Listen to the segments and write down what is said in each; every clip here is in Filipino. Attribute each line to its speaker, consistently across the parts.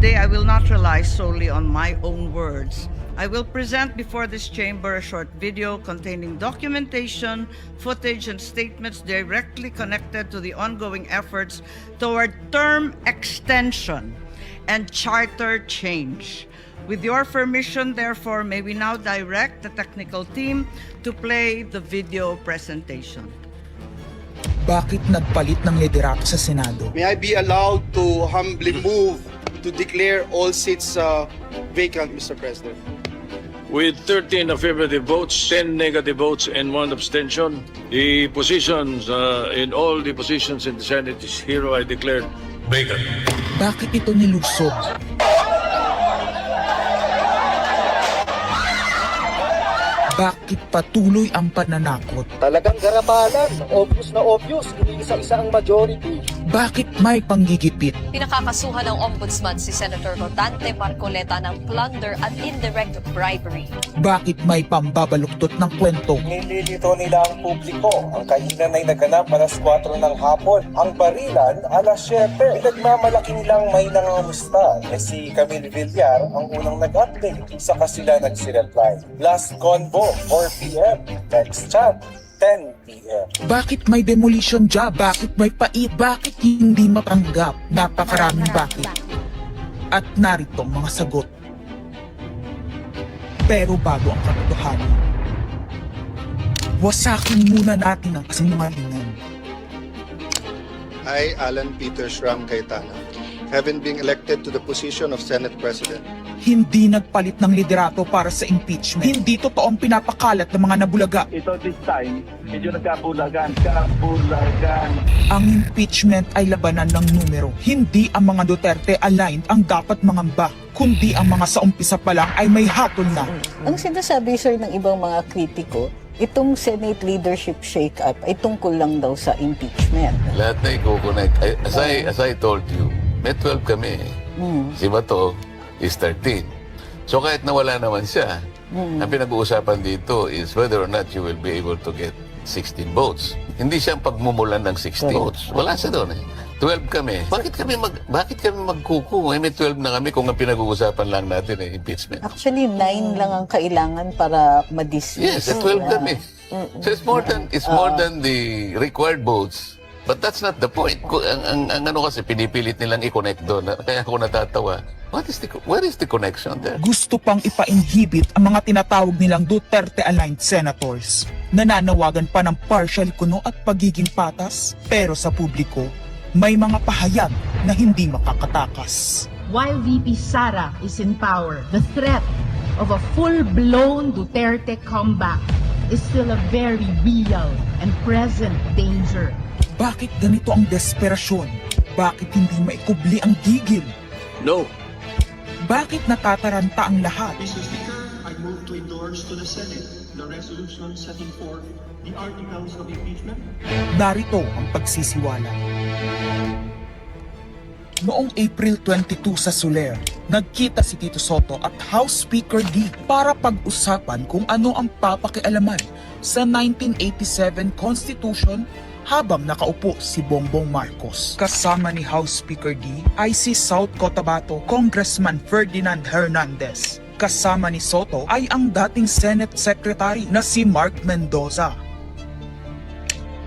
Speaker 1: Today, I will not rely solely on my own words. I will present before this chamber a short video containing documentation, footage, and statements directly connected to the ongoing efforts toward term extension and charter change. With your permission, therefore, may we now direct the technical team to play the video presentation.
Speaker 2: Bakit nagpalit ng liderato sa Senado?
Speaker 3: May I be allowed to humbly move to declare all seats vacant, Mr. President?
Speaker 4: With 13 affirmative votes, 10 negative votes, and 1 abstention, the positions in all the positions in the Senate is hereby declared vacant.
Speaker 2: Bakit ito nilusob? Bakit patuloy ang pananakot?
Speaker 5: Talagang garapalan, obvious na obvious, iniisa-isa ang majority.
Speaker 2: Bakit may panggigipit?
Speaker 6: Pinakakasuhan ng Ombudsman si Senator Rodante Marcoleta ng plunder at indirect bribery.
Speaker 2: Bakit may pambabaluktot ng kwento?
Speaker 5: Nililito nila ang publiko. Ang kainan ay naganap alas 4 ng hapon. Ang barilan alas 7. Pinagmamalaki nilang may nangangamusta. Si Camille Villar ang unang nag-update. Saka sila nagsi-reply. Last convo, 4 p.m. Next chat, 10 p.m.
Speaker 2: Bakit may demolition job? Bakit may pait? Bakit hindi matanggap? Napakaraming bakit. At narito ang mga sagot. Pero bago ang katotohanan, wasakin muna natin ang kasinungalingan.
Speaker 3: I, Alan Peter Shram Cayetano, having been elected to the position of Senate President,
Speaker 2: Hindi nagpalit ng liderato para sa impeachment. Hindi totoong pinapakalat ng mga nabulaga.
Speaker 7: Ito this time, medyo nagkabulagan.
Speaker 2: Ang impeachment ay labanan ng numero. Hindi ang mga Duterte aligned ang dapat mangamba, kundi ang mga sa umpisa pa lang ay may hatol na.
Speaker 8: Ang sinasabi, sir, ng ibang mga kritiko, itong Senate leadership shake-up ay tungkol lang daw sa impeachment.
Speaker 9: Lahat na i-connect. As I told you, may 12 kami. Si Bato is 13. So kahit nawala naman siya, ang pinag-uusapan dito is whether or not you will be able to get 16 votes. Hindi siya pagmumulan ng 16 votes. Wala siya doon eh. 12 kami. Bakit kami magkuku? May 12 na kami kung ang pinag-uusapan lang natin ay impeachment.
Speaker 8: Actually, 9 lang ang kailangan para ma-dismiss.
Speaker 9: Yes, 12 kami. So it's more than the required votes. But that's not the point. Ang ano kasi pinipilit nilang i-connect doon. Kaya ako natatawa. Where is the connection there?
Speaker 2: Gusto pang ipa-inhibit ang mga tinatawag nilang Duterte-aligned senators. Nananawagan pa ng partial kuno at pagiging patas. Pero sa publiko, may mga pahayag na hindi makakatakas.
Speaker 10: While VP Sara is in power, the threat of a full-blown Duterte comeback is still a very real and present danger.
Speaker 2: Bakit ganito ang desperasyon? Bakit hindi maikubli ang gigil?
Speaker 4: No.
Speaker 2: Bakit natataranta ang lahat?
Speaker 11: Mr. Speaker, I move to endorse to the Senate the resolution setting forth the articles of impeachment.
Speaker 2: Narito ang pagsisiwala. Noong April 22 sa Soler, nagkita si Tito Soto at House Speaker D para pag-usapan kung ano ang papakialaman sa 1987 Constitution habang nakaupo si Bongbong Marcos. Kasama ni House Speaker D ay si South Cotabato Congressman Ferdinand Hernandez. Kasama ni Soto ay ang dating Senate Secretary na si Mark Mendoza.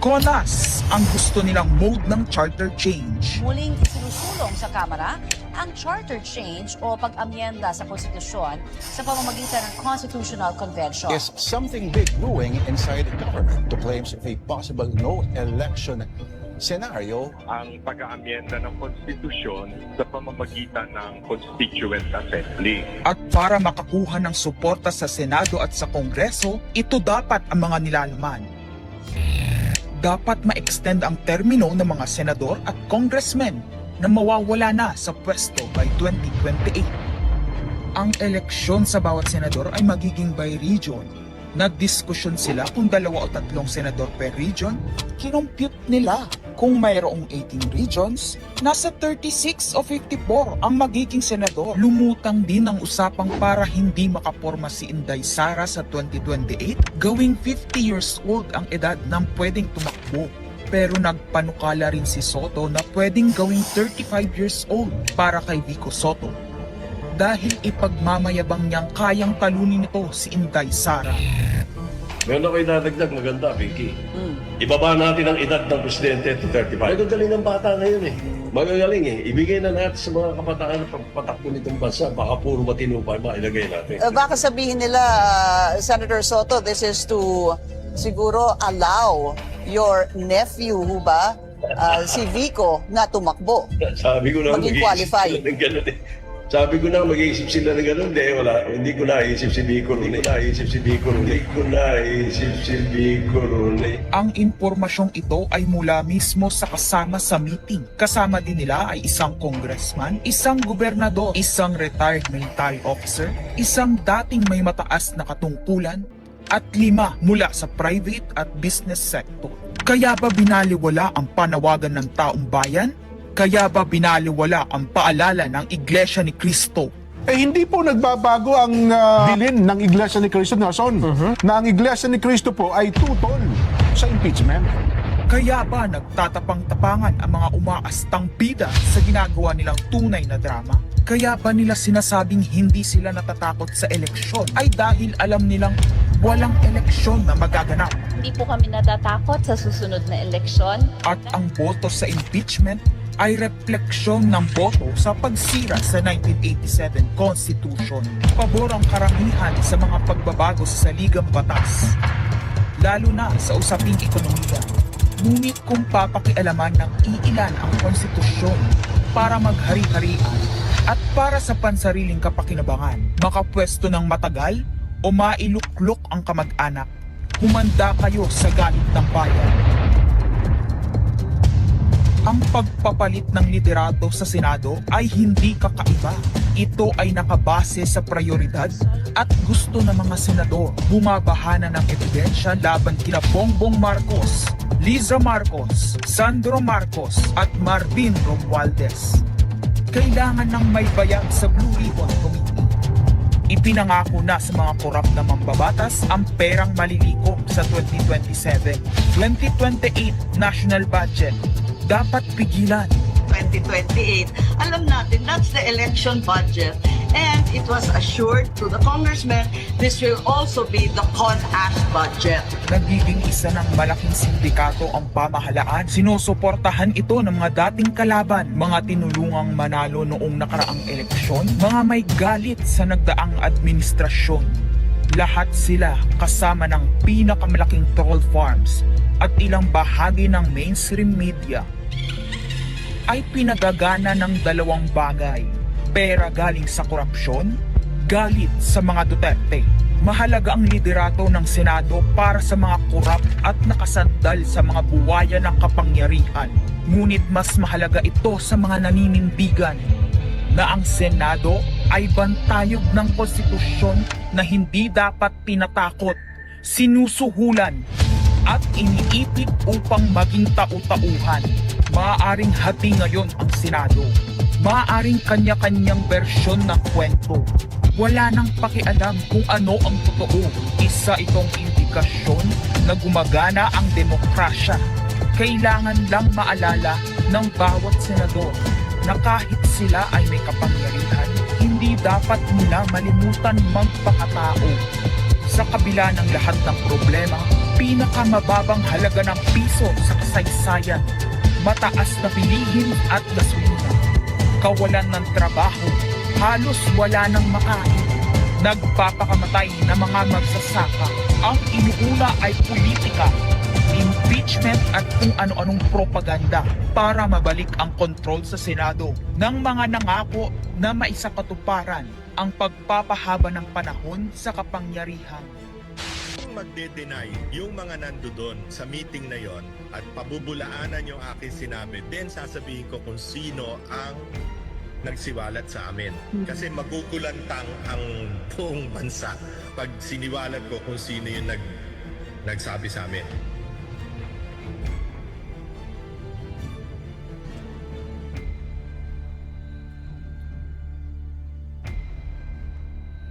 Speaker 2: Konas ang gusto nilang mode ng charter change.
Speaker 6: Muling isinusulong sa Kamara ang charter change o pag-amyenda sa konstitusyon sa pamamagitan ng Constitutional Convention.
Speaker 12: Is something big brewing inside the government to claims of a possible no-election scenario?
Speaker 7: Ang pag-aamyenda ng konstitusyon sa pamamagitan ng Constituent Assembly.
Speaker 2: At para makakuha ng suporta sa Senado at sa Kongreso, ito dapat ang mga nilalaman. Dapat ma-extend ang termino ng mga senador at congressmen na mawawala na sa pwesto by 2028. Ang eleksyon sa bawat senador ay magiging by region. Nagdiskusyon sila kung 2 o 3 senador per region. Kinumpute nila kung mayroong 18 regions, nasa 36 o 54 ang magiging senador. Lumutang din ang usapang para hindi makaporma si Inday Sara sa 2028, gawing 50 years old ang edad ng pwedeng tumakbo. Pero nagpanukala rin si Soto na pwedeng gawing 35 years old para kay Vico Soto. Dahil ipagmamayabang niyang kayang talunin ito si Inday Sara.
Speaker 4: Meron ako idadagdag maganda, Vicky. Ibaba natin ang edad ng presidente to 35. Magagaling ang bata ngayon eh. Magagaling eh. Ibigay na natin sa mga kabataan na pagpatakbo nitong bansa. Baka puro matinupay mailagay natin.
Speaker 13: Baka sabihin nila, Senator Soto, this is to siguro allow your nephew, ba, si Vico, na tumakbo.
Speaker 4: Sabi ko na
Speaker 13: Maging qualify.
Speaker 4: sila ng ganun eh. Sabi ko na mag-iisip sila ng ganun. Wala. Hindi ko naisip si Vico ron eh.
Speaker 2: Ang impormasyong ito ay mula mismo sa kasama sa meeting. Kasama din nila ay isang congressman, isang gobernador, isang retired military officer, isang dating may mataas na katungkulan, at 5 mula sa private at business sector. Kaya ba binaliwala ang panawagan ng taong bayan? Kaya ba binaliwala ang paalala ng Iglesia ni Cristo?
Speaker 12: Hindi po nagbabago ang bilin ng Iglesia ni Cristo, Nelson, na ang Iglesia ni Cristo po ay tutol sa impeachment.
Speaker 2: Kaya ba nagtatapang-tapangan ang mga umaastang bida sa ginagawa nilang tunay na drama? Kaya ba nila sinasabing hindi sila natatakot sa eleksyon ay dahil alam nilang walang eleksyon na magaganap?
Speaker 14: Hindi po kami natatakot sa susunod na eleksyon.
Speaker 2: At ang boto sa impeachment ay refleksyon ng boto sa pagsira sa 1987 Constitution. Pabor ang karamihan sa mga pagbabago sa saligang batas, lalo na sa usaping ekonomiya. Ngunit kung papakialaman ng iilan ang konstitusyon para maghari-harian at para sa pansariling kapakinabangan, makapwesto ng matagal o mailuklok ang kamag-anak, humanda kayo sa galit ng bayan. Ang pagpapalit ng liderato sa Senado ay hindi kakaiba. Ito ay nakabase sa prioridad at gusto ng mga senador. Bumabahana ng ebidensya laban kina Bongbong Marcos, Liza Marcos, Sandro Marcos at Marvin Romualdez. Kailangan ng may bayag sa Blue Ribbon Committee. Ipinangako na sa mga korap na mambabatas ang perang malilikom sa 2027, 2028 national budget. Dapat pigilan.
Speaker 1: 2028. Alam natin, that's the election budget. And it was assured to the congressman, this will also be the CONAS budget.
Speaker 2: Nagiging isa ng malaking sindikato ang pamahalaan. Sinusuportahan ito ng mga dating kalaban, mga tinulungang manalo noong nakaraang eleksyon, mga may galit sa nagdaang administrasyon. Lahat sila kasama ng pinakamalaking troll farms at ilang bahagi ng mainstream media ay pinagagana ng dalawang bagay. Pera galing sa korupsyon, galit sa mga Duterte. Mahalaga ang liderato ng Senado para sa mga korap at nakasandal sa mga buwaya ng kapangyarihan. Ngunit mas mahalaga ito sa mga naninindigan na ang Senado ay bantayog ng konstitusyon na hindi dapat pinatakot, sinusuhulan at iniipit upang maging tau-tauhan. Maaaring hati ngayon ang Senado. Maaaring kanya-kanyang bersyon ng kwento. Wala nang pakialam kung ano ang totoo. Isa itong indikasyon na gumagana ang demokrasya. Kailangan lang maalala ng bawat senador na kahit sila ay may kapangyarihan, hindi dapat nila malimutan magpakatao. Sa kabila ng lahat ng problema, pinakamababang halaga ng piso sa kasaysayan, mataas na bilihin at gasolina, kawalan ng trabaho, halos wala nang makain, nagpapakamatay na mga magsasaka. Ang inuuna ay politika, impeachment at kung ano-anong propaganda para mabalik ang kontrol sa Senado ng mga nangako na maisakatuparan ang pagpapahaba ng panahon sa kapangyarihan.
Speaker 15: Magde-deny yung mga nandoon sa meeting na yon at pabubulaanan yung aking sinabi, then sasabihin ko kung sino ang nagsiwalat sa amin. Kasi magugulantang ang buong bansa pag siniwalat ko kung sino yung nagsabi sa amin.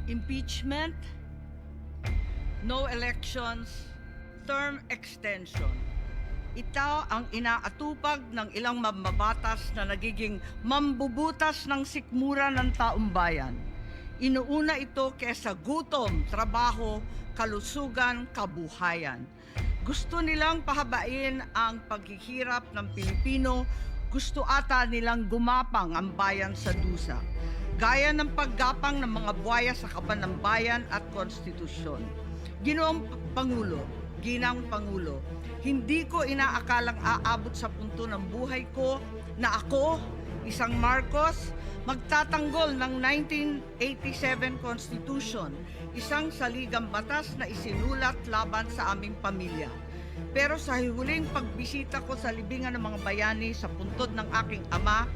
Speaker 1: Impeachment, no elections, term extension. Ito ang inaatupag ng ilang mambabatas na nagiging mambubutas ng sikmura ng taong bayan. Inuuna ito kesa gutom, trabaho, kalusugan, kabuhayan. Gusto nilang pahabain ang paghihirap ng Pilipino, gusto ata nilang gumapang ang bayan sa dusa, gaya ng paggapang ng mga buhaya sa kaban ng bayan at konstitusyon. Ginoong Pangulo, Ginang Pangulo, hindi ko inaakalang aabot sa punto ng buhay ko na ako, isang Marcos, magtatanggol ng 1987 Constitution, isang saligang batas na isinulat laban sa aming pamilya. Pero sa huling pagbisita ko sa libingan ng mga bayani sa puntod ng aking ama,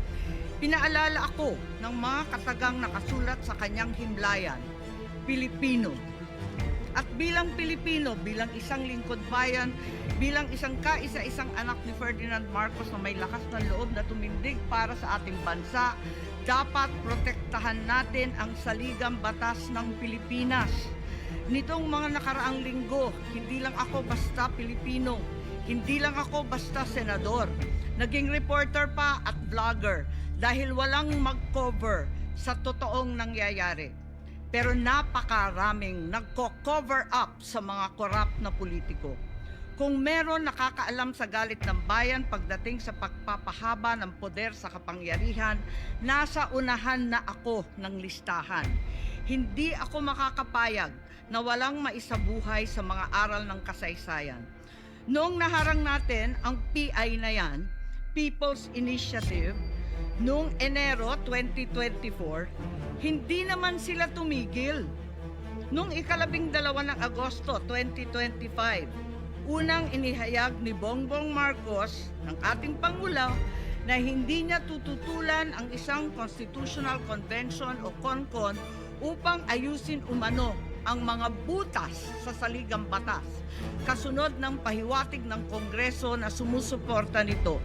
Speaker 1: pinaalala ako ng mga katagang nakasulat sa kanyang himlayan, Pilipino. At bilang Pilipino, bilang isang lingkod bayan, bilang isang kaisa-isang anak ni Ferdinand Marcos na may lakas ng loob na tumindig para sa ating bansa, dapat protektahan natin ang saligang batas ng Pilipinas. Nitong mga nakaraang linggo, hindi lang ako basta Pilipino, hindi lang ako basta senador. Naging reporter pa at vlogger dahil walang mag-cover sa totoong nangyayari. Pero napakaraming nagko-cover up sa mga corrupt na politiko. Kung meron nakakaalam sa galit ng bayan pagdating sa pagpapahaba ng poder sa kapangyarihan, nasa unahan na ako ng listahan. Hindi ako makakapayag na walang maisabuhay sa mga aral ng kasaysayan. Noong naharang natin ang PI na yan, People's Initiative, noong Enero 2024, hindi naman sila tumigil. Noong ika-12 ng Agosto 2025, unang inihayag ni Bongbong Marcos, ng ating Pangulo, na hindi niya tututulan ang isang Constitutional Convention o CONCON upang ayusin umano ang mga butas sa saligang batas, kasunod ng pahiwatig ng Kongreso na sumusuporta nito.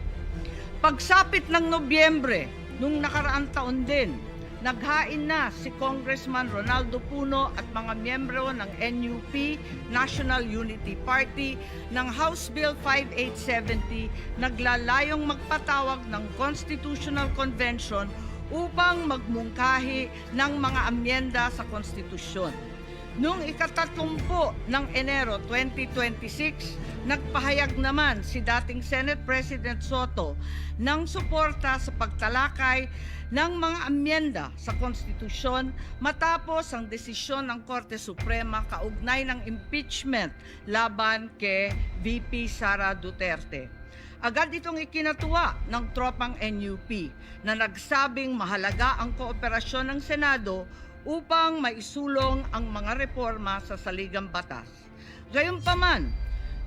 Speaker 1: Pagsapit ng Nobyembre, nung nakaraang taon din, naghain na si Congressman Ronaldo Puno at mga miyembro ng NUP, National Unity Party, ng House Bill 5870, naglalayong magpatawag ng Constitutional Convention upang magmungkahi ng mga amyenda sa konstitusyon. Noong ika-30 ng Enero 2026, nagpahayag naman si dating Senate President Soto ng suporta sa pagtalakay ng mga amyenda sa konstitusyon matapos ang desisyon ng Korte Suprema kaugnay ng impeachment laban kay VP Sara Duterte. Agad itong ikinatuwa ng tropang NUP na nagsabing mahalaga ang kooperasyon ng Senado upang maisulong ang mga reforma sa saligang batas. Gayunpaman,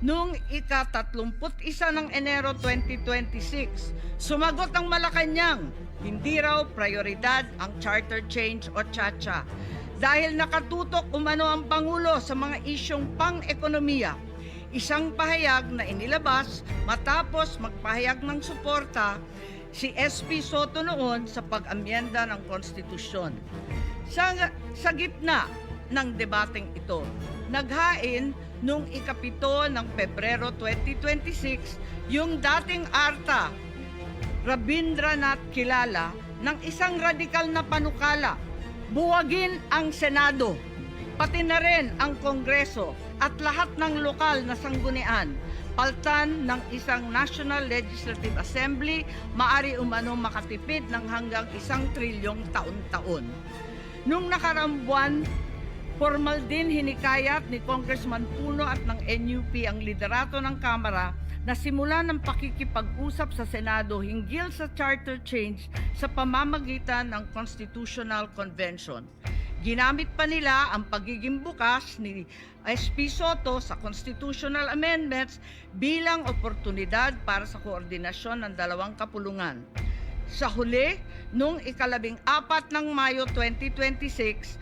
Speaker 1: noong ika-31 ng Enero 2026, sumagot ang Malacanang, hindi raw prioridad ang charter change o CHA-CHA dahil nakatutok umano ang Pangulo sa mga isyong pang-ekonomiya. Isang pahayag na inilabas matapos magpahayag ng suporta si SP Soto noon sa pag-amyenda ng konstitusyon. Sa gitna ng debateng ito, naghain noong ika-7 ng Pebrero 2026 yung dating ARTA Rabindranath Kilala ng isang radikal na panukala, buwagin ang Senado, pati na rin ang Kongreso at lahat ng lokal na sanggunian, paltan ng isang National Legislative Assembly, maari umano makatipid ng hanggang 1 trilyong taon-taon. Nung nakaraang buwan, formal din hinikayat ni Congressman Puno at ng NUP ang liderato ng Kamara na simulan ng pakikipag-usap sa Senado hinggil sa charter change sa pamamagitan ng Constitutional Convention. Ginamit pa nila ang pagiging bukas ni SP Soto sa constitutional amendments bilang oportunidad para sa koordinasyon ng dalawang kapulungan. Sa huli, noong ika-14 ng Mayo 2026,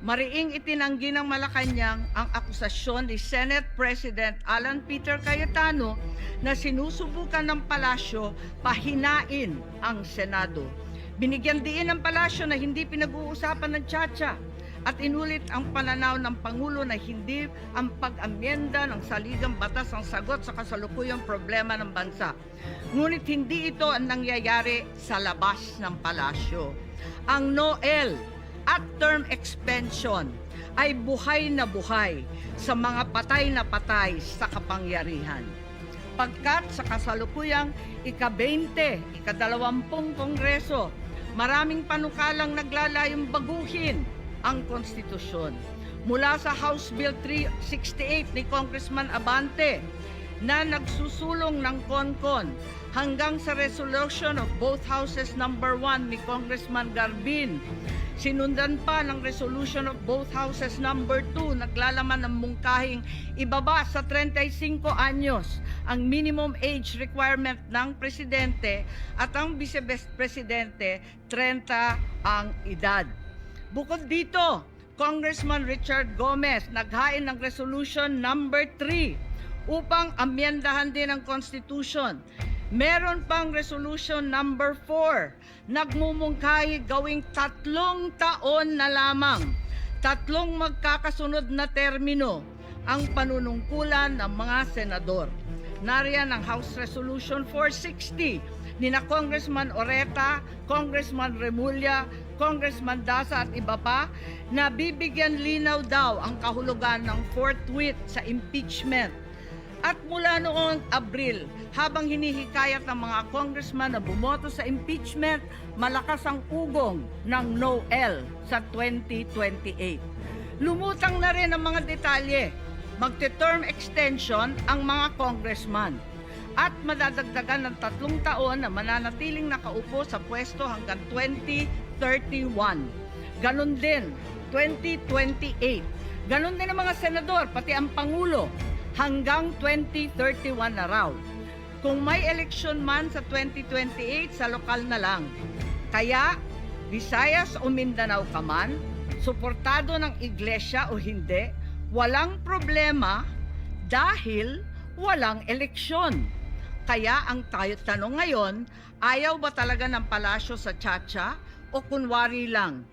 Speaker 1: mariing itinanggi ng Malacanang ang akusasyon ni Senate President Alan Peter Cayetano na sinusubukan ng palasyo pahinain ang Senado. Binigyan diin ng palasyo na hindi pinag-uusapan ng CHA-CHA at inulit ang pananaw ng Pangulo na hindi ang pag-amyenda ng saligang batas ang sagot sa kasalukuyang problema ng bansa. Ngunit hindi ito ang nangyayari sa labas ng palasyo. Ang NOEL at term extension ay buhay na buhay sa mga patay na patay sa kapangyarihan. Pagkat sa kasalukuyang ika-20, ika-20 Kongreso, maraming panukalang naglalayong baguhin ang konstitusyon. Mula sa House Bill 368 ni Congressman Abante na nagsusulong ng CONCON hanggang sa resolution of both houses number 1 ni Congressman Garbin. Sinundan pa ng resolution of both houses number 2, naglalaman ng mungkahing ibaba sa 35 anyos ang minimum age requirement ng presidente at ang vice-presidente 30 ang edad. Bukod dito, Congressman Richard Gomez naghain ng resolution number 3 upang amyendahan din ang Constitution. Meron pang resolution number 4, nagmumungkahi gawing 3 taon na lamang, 3 magkakasunod na termino ang panunungkulan ng mga senador. Nariyan ang House Resolution 460 ni na Congressman Oreta, Congressman Remulla, Congressman Daza at iba pa na bibigyan linaw daw ang kahulugan ng forthwith sa impeachment. At mula noong Abril, habang hinihikayat ng mga congressman na bumoto sa impeachment, malakas ang ugong ng NOEL sa 2028. Lumutang na rin ang mga detalye. Magte-term extension ang mga congressman at madadagdagan ng 3 taon na mananatiling nakaupo sa pwesto hanggang 2031. Ganon din, 2028. Ganon din ang mga senador, pati ang Pangulo, hanggang 2031 na raw. Kung may eleksyon man sa 2028, sa lokal na lang. Kaya, Visayas o Mindanao ka man, suportado ng iglesia o hindi, walang problema dahil walang eleksyon. Kaya ang tanong ngayon, ayaw ba talaga ng palasyo sa tiyatsa o kunwari lang?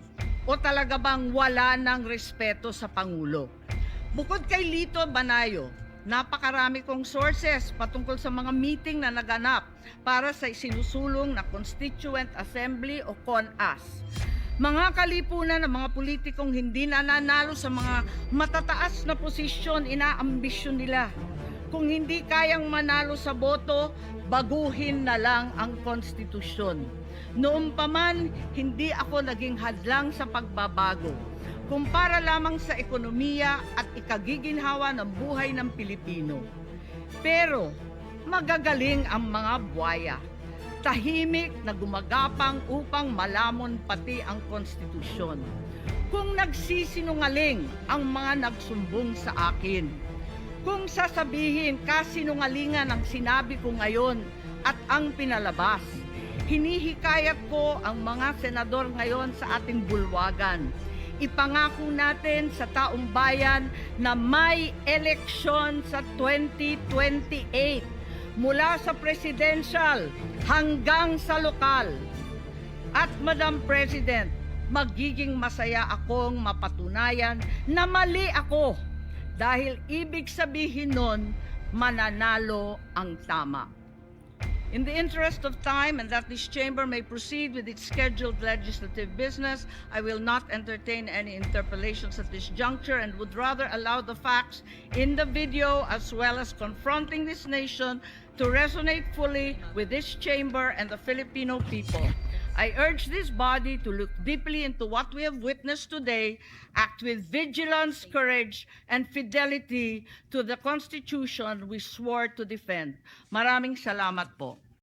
Speaker 1: O talaga bang wala ng respeto sa Pangulo? Bukod kay Lito Banayo, napakarami kong sources patungkol sa mga meeting na naganap para sa isinusulong na Constituent Assembly o CONAS. Mga kalipunan ng mga politikong hindi nananalo sa mga matataas na posisyon, inaambisyon nila. Kung hindi kayang manalo sa boto, baguhin na lang ang konstitusyon. Noon pa man, hindi ako naging hadlang sa pagbabago. Kumpara lamang sa ekonomiya at ikagiginhawa ng buhay ng Pilipino. Pero magagaling ang mga buwaya. Tahimik na gumagapang upang malamon pati ang konstitusyon. Kung nagsisinungaling ang mga nagsumbong sa akin, kung sasabihin kasinungalingan ang sinabi ko ngayon at ang pinalabas, hinihikayat ko ang mga senador ngayon sa ating bulwagan. Ipangako natin sa taong bayan na may eleksyon sa 2028 mula sa presidential hanggang sa lokal. At Madam President, magiging masaya akong mapatunayan na mali ako dahil ibig sabihin nun mananalo ang tama. In the interest of time and that this chamber may proceed with its scheduled legislative business, I will not entertain any interpellations at this juncture and would rather allow the facts in the video as well as confronting this nation to resonate fully with this chamber and the Filipino people. I urge this body to look deeply into what we have witnessed today, act with vigilance, courage, and fidelity to the Constitution we swore to defend. Maraming salamat po.